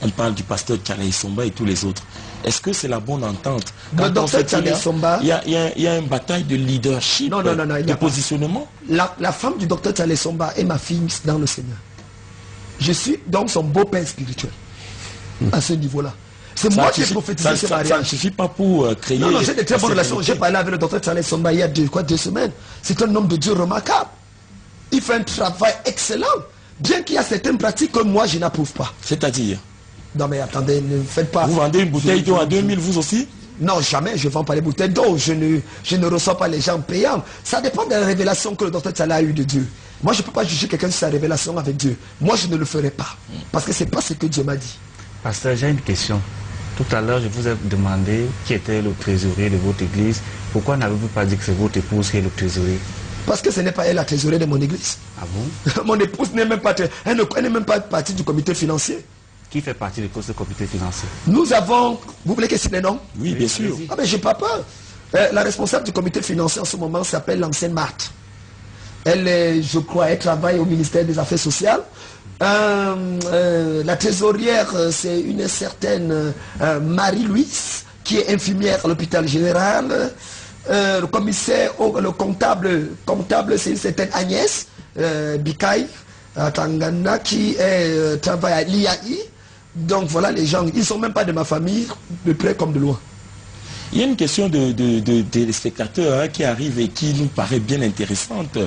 On parle du pasteur Tchalaï Somba et tous les autres. Est-ce que c'est la bonne entente? Le docteur Tchalaï Somba... Il y a une bataille de leadership, de positionnement. La femme du docteur Tchalaï Somba est ma fille dans le Seigneur. Je suis donc son beau-père spirituel. À ce niveau-là. C'est moi qui ai prophétisé ce mariage. Ça ne suffit pas pour créer... Non, j'ai de très bonnes relations. J'ai parlé avec le docteur Tchalaï Somba il y a 2 semaines. C'est un homme de Dieu remarquable. Il fait un travail excellent. Bien qu'il y a certaines pratiques que moi je n'approuve pas. C'est-à-dire? Non mais attendez, ne faites pas... Vous vendez une bouteille d'eau à 2000 vous aussi? Non, jamais, je ne vends pas les bouteilles d'eau. Je ne reçois pas les gens payants. Ça dépend de la révélation que le docteur Tchalaï a eu de Dieu. Moi, je ne peux pas juger quelqu'un sur sa révélation avec Dieu. Moi, je ne le ferai pas. Parce que ce n'est pas ce que Dieu m'a dit. Pasteur, j'ai une question. Tout à l'heure, je vous ai demandé qui était le trésorier de votre église. Pourquoi n'avez-vous pas dit que c'est votre épouse qui est le trésorier? Parce que ce n'est pas elle la trésorière de mon église. Ah bon? Mon épouse n'est même pas, elle n'est même pas partie du comité financier. Qui fait partie de ce comité financier? Nous avons... Vous voulez que c'est les noms? Oui, bien sûr. Ah mais j'ai pas peur. La responsable du comité financier en ce moment s'appelle l'ancienne Marthe. Elle est, je crois, elle travaille au ministère des Affaires sociales. La trésorière, c'est une certaine Marie-Louise, qui est infirmière à l'hôpital général. Le commissaire, le comptable, c'est une certaine Agnès Bikaï, à Tangana, qui travaille à l'IAI. Donc voilà les gens, ils ne sont même pas de ma famille, de près comme de loin. Il y a une question de téléspectateurs qui arrive et qui nous paraît bien intéressante.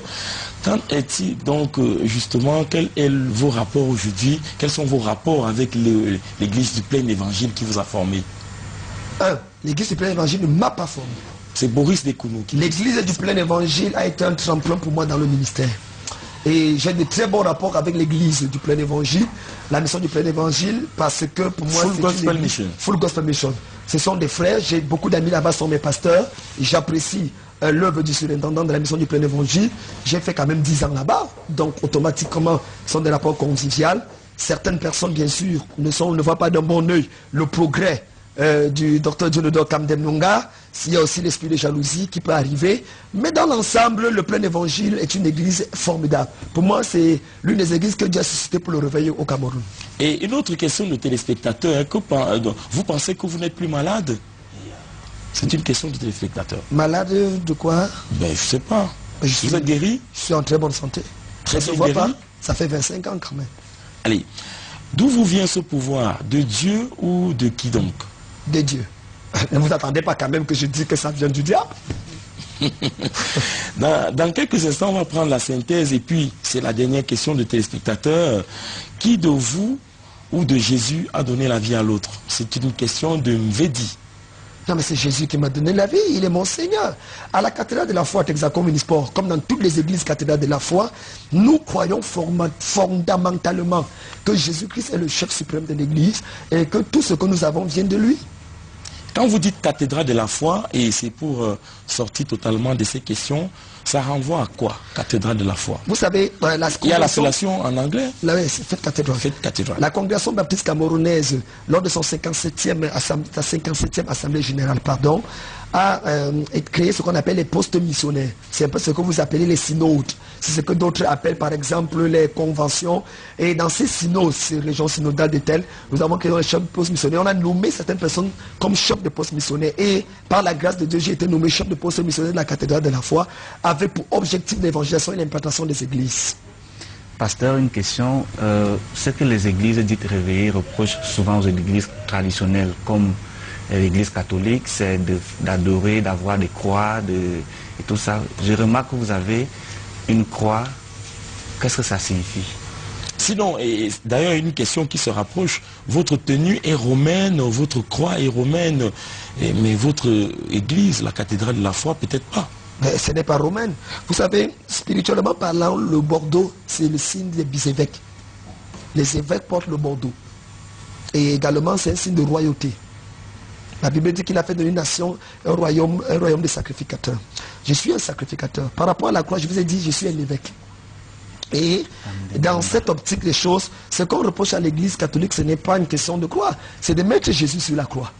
Quand est-il donc justement, quels sont vos rapports aujourd'hui? Quels sont vos rapports avec l'église du plein évangile qui vous a formé? L'église du plein évangile ne m'a pas formé. C'est Boris Dekounou qui... L'église du plein évangile a été un tremplin pour moi dans le ministère. Et j'ai de très bons rapports avec l'église du plein évangile, la mission du plein évangile, parce que pour moi Full Gospel Mission. Full Gospel Mission. Ce sont des frères, j'ai beaucoup d'amis là-bas, sont mes pasteurs. J'apprécie l'œuvre du surintendant de la mission du plein évangile. J'ai fait quand même 10 ans là-bas, donc automatiquement, ce sont des rapports conviviaux. Certaines personnes, bien sûr, ne voient pas d'un bon oeil le progrès du docteur Dionodor Kamdemnonga. Il y a aussi l'esprit de jalousie qui peut arriver. Mais dans l'ensemble, le plein évangile est une église formidable. Pour moi, c'est l'une des églises que Dieu a suscité pour le réveiller au Cameroun. Et une autre question de téléspectateur, vous pensez que vous n'êtes plus malade? C'est une question de téléspectateur. Malade de quoi? Ben, je ne sais pas. Vous êtes guéri? Je suis en très bonne santé. Très bien vois guéri? pas. Ça fait 25 ans quand même. Allez, d'où vous vient ce pouvoir? De Dieu ou de qui donc? De Dieu. Ne vous attendez pas quand même que je dise que ça vient du diable. Dans quelques instants, on va prendre la synthèse et puis c'est la dernière question de téléspectateurs. Qui de vous ou de Jésus a donné la vie à l'autre? C'est une question de Mvedi. Non mais c'est Jésus qui m'a donné la vie, il est mon Seigneur. À la cathédrale de la foi, Texaco Minisport, comme dans toutes les églises cathédrales de la foi, nous croyons fondamentalement que Jésus-Christ est le chef suprême de l'église et que tout ce que nous avons vient de lui. Quand vous dites cathédrale de la foi, et c'est pour sortir totalement de ces questions, ça renvoie à quoi, cathédrale de la foi? Vous savez, il y a l'appellation en anglais? Là, oui, c'est Fête cathédrale. Fête cathédrale. La congrégation baptiste camerounaise, lors de son 57e assemblée générale, a créé ce qu'on appelle les postes missionnaires. C'est un peu ce que vous appelez les synodes. C'est ce que d'autres appellent par exemple les conventions. Et dans ces synodes, ces régions synodales de telles, nous avons créé un chef de poste missionnaire. On a nommé certaines personnes comme chef de poste missionnaire. Et par la grâce de Dieu, j'ai été nommé chef de poste missionnaire de la cathédrale de la foi avec pour objectif l'évangélisation et l'implantation des églises. Pasteur, une question. Ce que les églises dites réveillées reprochent souvent aux églises traditionnelles comme l'église catholique, c'est d'adorer, d'avoir des croix et tout ça. Je remarque que vous avez une croix. Qu'est-ce que ça signifie? Sinon, et d'ailleurs une question qui se rapproche, votre tenue est romaine, votre croix est romaine, mais votre église, la cathédrale de la foi, peut-être pas. Mais ce n'est pas romaine. Vous savez, spirituellement parlant, le Bordeaux, c'est le signe des évêques. Les évêques portent le Bordeaux. Et également, c'est un signe de royauté. La Bible dit qu'il a fait de une nation un royaume de sacrificateurs. Je suis un sacrificateur. Par rapport à la croix, je vous ai dit, je suis un évêque. Et dans cette optique des choses, ce qu'on reproche à l'église catholique, ce n'est pas une question de croix, c'est de mettre Jésus sur la croix.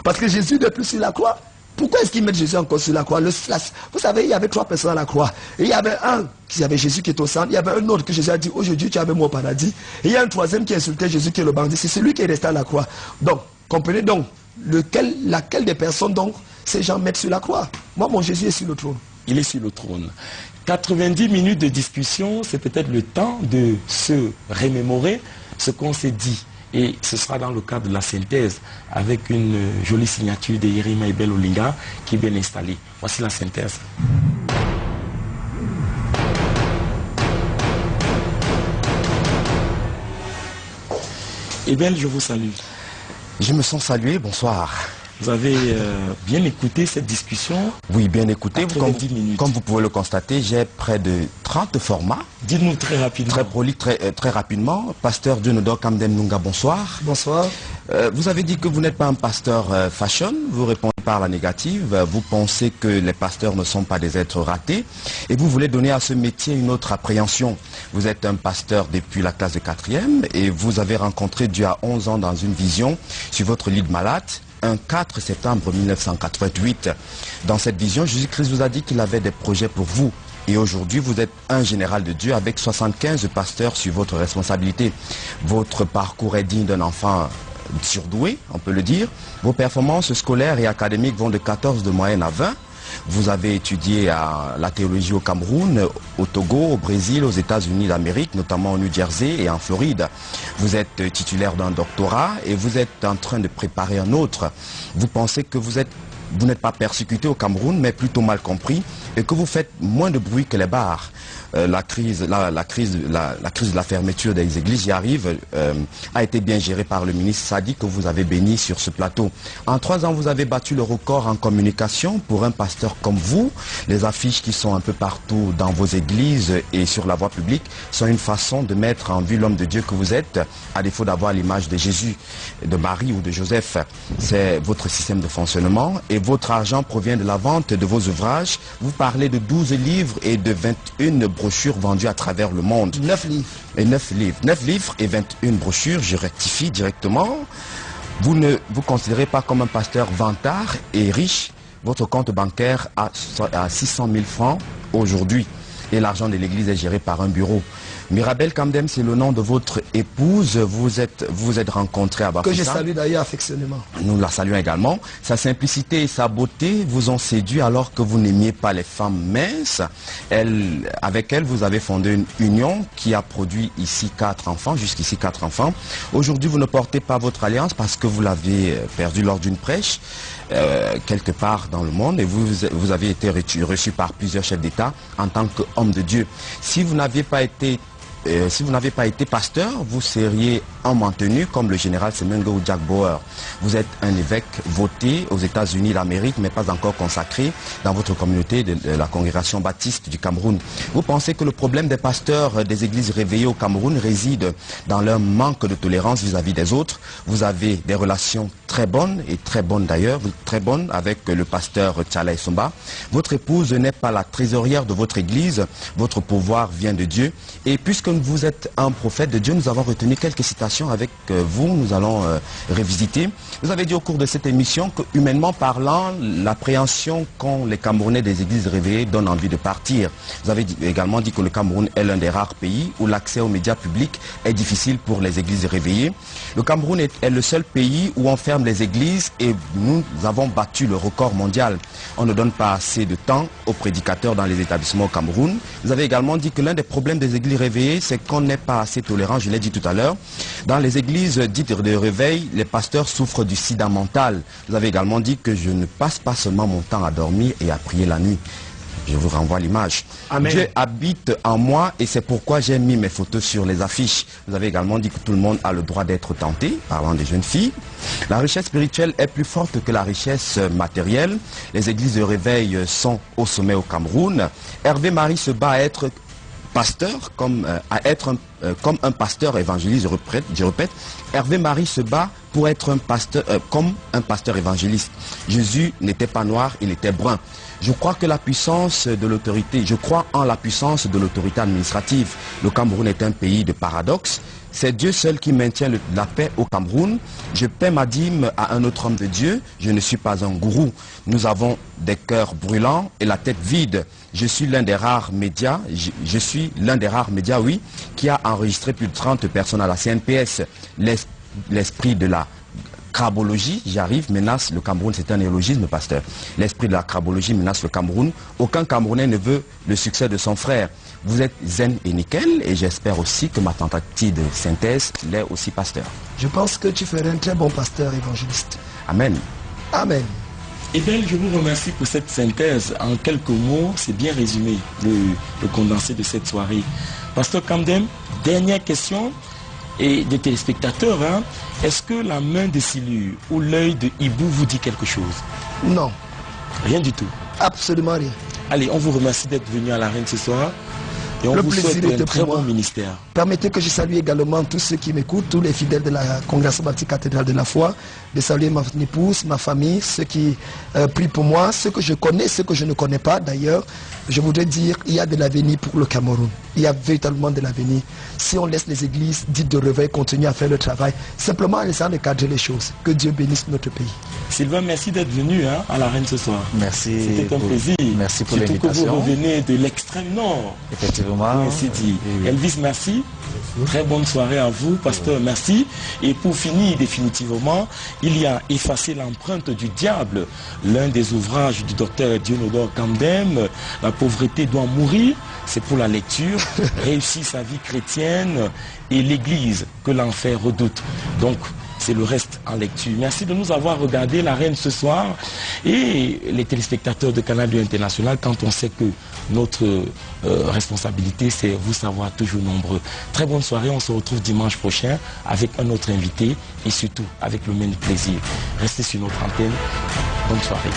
Parce que Jésus n'est plus sur la croix. Pourquoi est-ce qu'ils mettent Jésus encore sur la croix? Vous savez, il y avait 3 personnes à la croix. Et il y avait un qui avait Jésus qui est au centre. Il y avait un autre que Jésus a dit, aujourd'hui tu as avec moi au paradis. Et il y a un troisième qui insultait Jésus qui est le bandit. C'est celui qui est resté à la croix. Donc, comprenez donc, laquelle des personnes donc ces gens mettent sur la croix? Moi, mon Jésus est sur le trône. Il est sur le trône. 90 minutes de discussion, c'est peut-être le temps de se remémorer ce qu'on s'est dit. Et ce sera dans le cadre de la synthèse avec une jolie signature de Yerima Ebel Olinga qui est bien installée. Voici la synthèse. Ebel, je vous salue. Je me sens salué, bonsoir. Vous avez bien écouté cette discussion? Oui, bien écouté. Comme vous pouvez le constater, j'ai près de 30 formats. Dites-nous très rapidement. Très prolixe, très rapidement. Pasteur Dionodor Kamdem Nunga, bonsoir. Bonsoir. Vous avez dit que vous n'êtes pas un pasteur fashion. Vous répondez par la négative. Vous pensez que les pasteurs ne sont pas des êtres ratés. Et vous voulez donner à ce métier une autre appréhension. Vous êtes un pasteur depuis la classe de 4e et vous avez rencontré Dieu à 11 ans dans une vision sur votre lit de malade. Un 4 septembre 1988. Dans cette vision, Jésus-Christ vous a dit qu'il avait des projets pour vous. Et aujourd'hui, vous êtes un général de Dieu avec 75 pasteurs sur votre responsabilité. Votre parcours est digne d'un enfant surdoué, on peut le dire. Vos performances scolaires et académiques vont de 14 de moyenne à 20. Vous avez étudié la théologie au Cameroun, au Togo, au Brésil, aux États-Unis d'Amérique, notamment au New Jersey et en Floride. Vous êtes titulaire d'un doctorat et vous êtes en train de préparer un autre. Vous pensez que vous n'êtes pas persécuté au Cameroun, mais plutôt mal compris, et que vous faites moins de bruit que les bars. La crise de la fermeture des églises, j'y arrive, a été bien gérée par le ministre Sadi que vous avez béni sur ce plateau. En 3 ans, vous avez battu le record en communication pour un pasteur comme vous. Les affiches qui sont un peu partout dans vos églises et sur la voie publique sont une façon de mettre en vue l'homme de Dieu que vous êtes, à défaut d'avoir l'image de Jésus, de Marie ou de Joseph. C'est votre système de fonctionnement et votre argent provient de la vente de vos ouvrages. Vous parlez de 12 livres et de 21 brochures vendues à travers le monde. 9 livres. Et 9 livres. 9 livres et 21 brochures, je rectifie directement. Vous ne vous considérez pas comme un pasteur vantard et riche. Votre compte bancaire a 600 000 francs aujourd'hui. Et l'argent de l'église est géré par un bureau. Mirabel Kamdem, c'est le nom de votre épouse. Vous êtes rencontrés à Bafoussam. Que je salue d'ailleurs affectionnément. Nous la saluons également. Sa simplicité et sa beauté vous ont séduit alors que vous n'aimiez pas les femmes minces. Avec elle, vous avez fondé une union qui a produit ici 4 enfants, jusqu'ici 4 enfants. Aujourd'hui, vous ne portez pas votre alliance parce que vous l'avez perdue lors d'une prêche quelque part dans le monde et vous avez été reçu par plusieurs chefs d'État en tant qu'homme de Dieu. Si vous n'aviez pas été pasteur, vous seriez en maintenu comme le général Semengo Jack Bauer. Vous êtes un évêque voté aux États-Unis d'Amérique, mais pas encore consacré dans votre communauté de la congrégation baptiste du Cameroun. Vous pensez que le problème des pasteurs des églises réveillées au Cameroun réside dans leur manque de tolérance vis-à-vis des autres. Vous avez des relations très bonnes, et très bonnes d'ailleurs, très bonnes avec le pasteur Tchala Somba. Votre épouse n'est pas la trésorière de votre église, votre pouvoir vient de Dieu. Et puisque vous êtes un prophète de Dieu, nous avons retenu quelques citations avec vous, nous allons revisiter. Vous avez dit au cours de cette émission que, humainement parlant, l'appréhension qu'ont les Camerounais des églises réveillées donne envie de partir. Vous avez également dit que le Cameroun est l'un des rares pays où l'accès aux médias publics est difficile pour les églises réveillées. Le Cameroun est le seul pays où on ferme les églises et nous avons battu le record mondial. On ne donne pas assez de temps aux prédicateurs dans les établissements au Cameroun. Vous avez également dit que l'un des problèmes des églises réveillées, c'est qu'on n'est pas assez tolérant, je l'ai dit tout à l'heure. Dans les églises dites de réveil, les pasteurs souffrent du sida mental. Vous avez également dit que je ne passe pas seulement mon temps à dormir et à prier la nuit. Je vous renvoie l'image. Dieu habite en moi et c'est pourquoi j'ai mis mes photos sur les affiches. Vous avez également dit que tout le monde a le droit d'être tenté, parlant des jeunes filles. La richesse spirituelle est plus forte que la richesse matérielle. Les églises de réveil sont au sommet au Cameroun. Hervé Marie se bat à être pasteur, comme un pasteur évangéliste, je répète. Hervé Marie se bat pour être un pasteur, comme un pasteur évangéliste. Jésus n'était pas noir, il était brun. Je crois que la puissance de l'autorité, je crois en la puissance de l'autorité administrative. Le Cameroun est un pays de paradoxes. C'est Dieu seul qui maintient la paix au Cameroun. Je paie ma dîme à un autre homme de Dieu. Je ne suis pas un gourou. Nous avons des cœurs brûlants et la tête vide. Je suis l'un des rares médias, oui, qui a enregistré plus de 30 personnes à la CNPS. L'esprit de la crabologie, menace le Cameroun. C'est un néologisme, pasteur. L'esprit de la crabologie menace le Cameroun. Aucun Camerounais ne veut le succès de son frère. Vous êtes zen et nickel et j'espère aussi que ma tentative de synthèse l'est aussi, pasteur. Je pense que tu ferais un très bon pasteur évangéliste. Amen. Amen. Eh bien, je vous remercie pour cette synthèse. En quelques mots, c'est bien résumé, le condensé de cette soirée. Pasteur Kamdem, dernière question et des téléspectateurs. Est-ce que la main de Silu ou l'œil de Hibou vous dit quelque chose? Non. Rien du tout. Absolument rien. Allez, on vous remercie d'être venu à l'Arène ce soir. Et on vous souhaite un très bon ministère. Permettez que je salue également tous ceux qui m'écoutent, tous les fidèles de la Congrégation Baptiste Cathédrale de la Foi, de saluer ma épouse, ma famille, ceux qui prient pour moi, ceux que je connais, ceux que je ne connais pas d'ailleurs. Je voudrais dire, il y a de l'avenir pour le Cameroun. Il y a véritablement de l'avenir. Si on laisse les églises dites de réveil continuer à faire le travail, simplement en essayant de cadrer les choses. Que Dieu bénisse notre pays. Sylvain, merci d'être venu à l'Arène ce soir. Merci. C'était un plaisir. Merci pour l'invitation. Surtout que vous revenez de l'extrême nord. Effectivement. Merci dit. Elvis, merci. Très bonne soirée à vous, pasteur, merci. Et pour finir définitivement, il y a Effacer l'empreinte du diable, l'un des ouvrages du docteur Dionodore Kamdem. La pauvreté doit mourir, c'est pour la lecture. Réussir sa vie chrétienne et l'église que l'enfer redoute. Donc, c'est le reste en lecture. Merci de nous avoir regardé l'Arène ce soir et les téléspectateurs de Canal 2 International, quand on sait que notre responsabilité, c'est vous savoir toujours nombreux. Très bonne soirée, on se retrouve dimanche prochain avec un autre invité et surtout avec le même plaisir. Restez sur notre antenne. Bonne soirée.